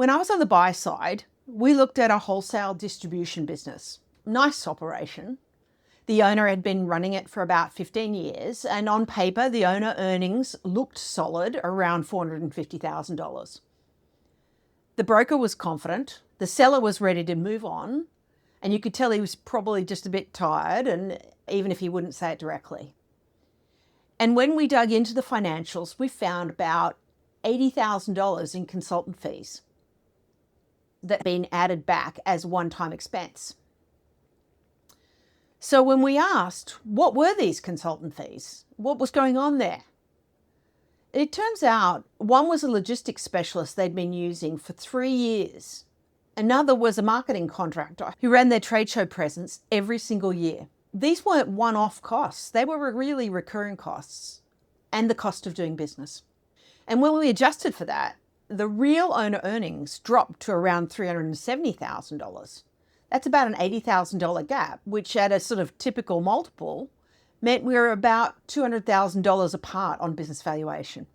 When I was on the buy side, we looked at a wholesale distribution business. Nice operation. The owner had been running it for about 15 years, and on paper, the owner earnings looked solid, around $450,000. The broker was confident, the seller was ready to move on, and you could tell he was probably just a bit tired, and even if he wouldn't say it directly. And when we dug into the financials, we found about $80,000 in consultant fees that had been added back as one-time expense. So when we asked, what were these consultant fees? What was going on there? It turns out one was a logistics specialist they'd been using for 3 years. Another was a marketing contractor who ran their trade show presence every single year. These weren't one-off costs. They were really recurring costs and the cost of doing business. And when we adjusted for that, the real owner earnings dropped to around $370,000. That's about an $80,000 gap, which at a sort of typical multiple meant we were about $200,000 apart on business valuation.